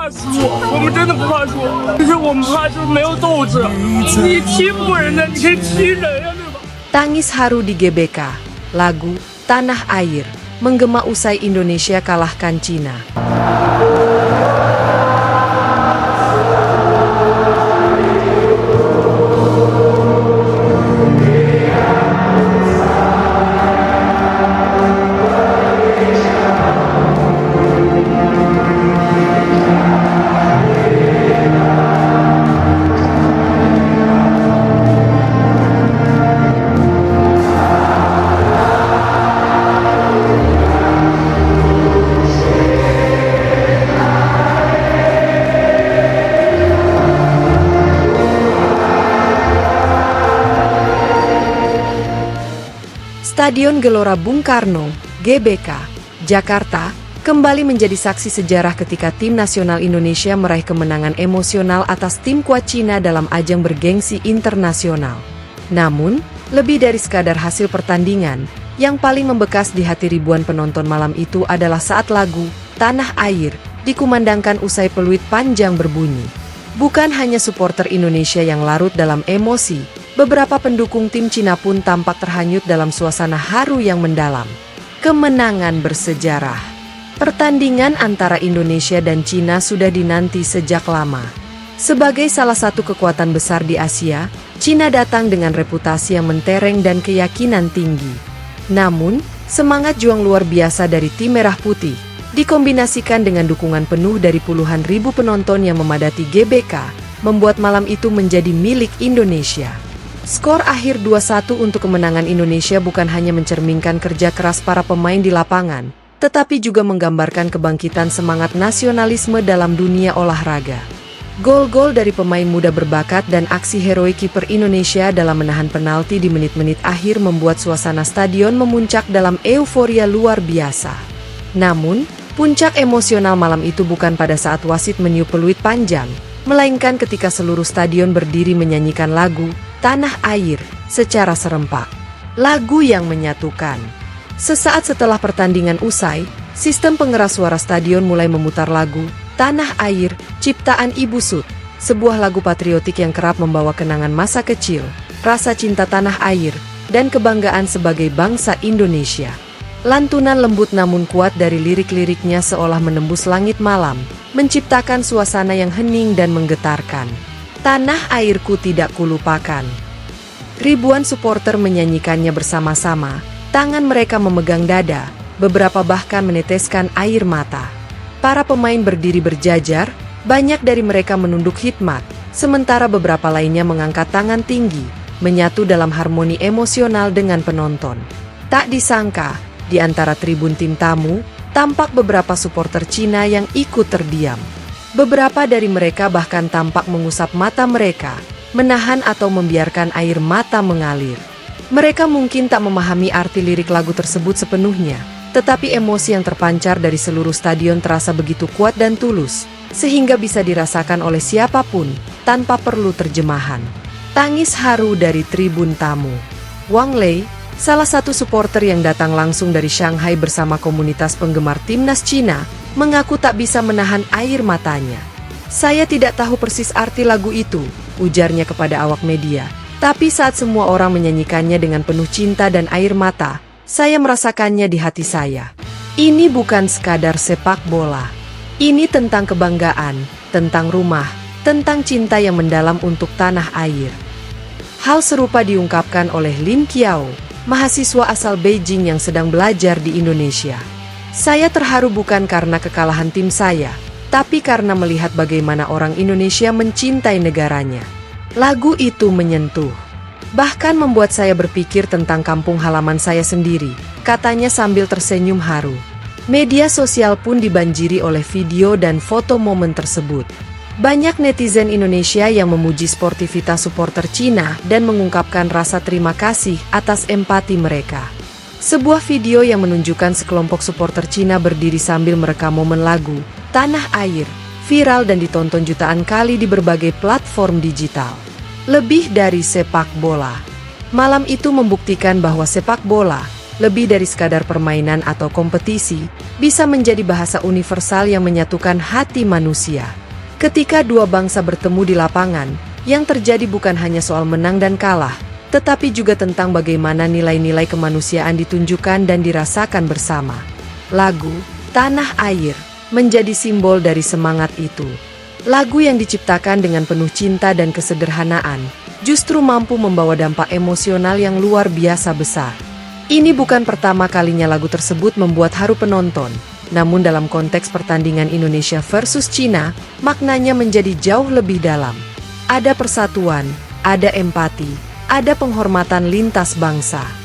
怕死我们真的不怕死我，就是我们怕就是没有斗志。你踢不过人家，你可以踢人呀，对吧？ Tangis haru di GBK, lagu Tanah Air, menggema usai Indonesia kalahkan Cina. Stadion Gelora Bung Karno, GBK, Jakarta, kembali menjadi saksi sejarah ketika tim nasional Indonesia meraih kemenangan emosional atas tim kuat Cina dalam ajang bergengsi internasional. Namun, lebih dari sekadar hasil pertandingan, yang paling membekas di hati ribuan penonton malam itu adalah saat lagu Tanah Air dikumandangkan usai peluit panjang berbunyi. Bukan hanya supporter Indonesia yang larut dalam emosi, beberapa pendukung tim Cina pun tampak terhanyut dalam suasana haru yang mendalam. Kemenangan bersejarah. Pertandingan antara Indonesia dan Cina sudah dinanti sejak lama. Sebagai salah satu kekuatan besar di Asia, Cina datang dengan reputasi yang mentereng dan keyakinan tinggi. Namun, semangat juang luar biasa dari tim Merah Putih dikombinasikan dengan dukungan penuh dari puluhan ribu penonton yang memadati GBK, membuat malam itu menjadi milik Indonesia. Skor akhir 2-1 untuk kemenangan Indonesia bukan hanya mencerminkan kerja keras para pemain di lapangan, tetapi juga menggambarkan kebangkitan semangat nasionalisme dalam dunia olahraga. Gol-gol dari pemain muda berbakat dan aksi heroik kiper Indonesia dalam menahan penalti di menit-menit akhir membuat suasana stadion memuncak dalam euforia luar biasa. Namun, puncak emosional malam itu bukan pada saat wasit meniup peluit panjang, melainkan ketika seluruh stadion berdiri menyanyikan lagu Tanah Air secara serempak. Lagu yang menyatukan. Sesaat setelah pertandingan usai, sistem pengeras suara stadion mulai memutar lagu Tanah Air, ciptaan Ibu Sut, sebuah lagu patriotik yang kerap membawa kenangan masa kecil, rasa cinta tanah air, dan kebanggaan sebagai bangsa Indonesia. Lantunan lembut namun kuat dari lirik-liriknya seolah menembus langit malam, menciptakan suasana yang hening dan menggetarkan. Tanah airku tidak kulupakan. Ribuan supporter menyanyikannya bersama-sama, tangan mereka memegang dada, beberapa bahkan meneteskan air mata. Para pemain berdiri berjajar, banyak dari mereka menunduk khidmat, sementara beberapa lainnya mengangkat tangan tinggi, menyatu dalam harmoni emosional dengan penonton. Tak disangka, di antara tribun tim tamu, tampak beberapa supporter Cina yang ikut terdiam. Beberapa dari mereka bahkan tampak mengusap mata mereka, menahan atau membiarkan air mata mengalir. Mereka mungkin tak memahami arti lirik lagu tersebut sepenuhnya, tetapi emosi yang terpancar dari seluruh stadion terasa begitu kuat dan tulus, sehingga bisa dirasakan oleh siapapun, tanpa perlu terjemahan. Tangis haru dari tribun tamu. Wang Lei, salah satu supporter yang datang langsung dari Shanghai bersama komunitas penggemar timnas Cina, mengaku tak bisa menahan air matanya. Saya tidak tahu persis arti lagu itu, ujarnya kepada awak media. Tapi saat semua orang menyanyikannya dengan penuh cinta dan air mata, saya merasakannya di hati saya. Ini bukan sekadar sepak bola. Ini tentang kebanggaan, tentang rumah, tentang cinta yang mendalam untuk tanah air. Hal serupa diungkapkan oleh Lin Qiao, mahasiswa asal Beijing yang sedang belajar di Indonesia. Saya terharu bukan karena kekalahan tim saya, tapi karena melihat bagaimana orang Indonesia mencintai negaranya. Lagu itu menyentuh, bahkan membuat saya berpikir tentang kampung halaman saya sendiri, katanya sambil tersenyum haru. Media sosial pun dibanjiri oleh video dan foto momen tersebut. Banyak netizen Indonesia yang memuji sportivitas supporter Cina dan mengungkapkan rasa terima kasih atas empati mereka. Sebuah video yang menunjukkan sekelompok supporter Cina berdiri sambil merekam momen lagu Tanah Air viral dan ditonton jutaan kali di berbagai platform digital. Lebih dari sepak bola. Malam itu membuktikan bahwa sepak bola lebih dari sekadar permainan atau kompetisi, bisa menjadi bahasa universal yang menyatukan hati manusia. Ketika dua bangsa bertemu di lapangan, yang terjadi bukan hanya soal menang dan kalah, tetapi juga tentang bagaimana nilai-nilai kemanusiaan ditunjukkan dan dirasakan bersama. Lagu Tanah Air menjadi simbol dari semangat itu. Lagu yang diciptakan dengan penuh cinta dan kesederhanaan, justru mampu membawa dampak emosional yang luar biasa besar. Ini bukan pertama kalinya lagu tersebut membuat haru penonton, namun dalam konteks pertandingan Indonesia versus Cina, maknanya menjadi jauh lebih dalam. Ada persatuan, ada empati, ada penghormatan lintas bangsa.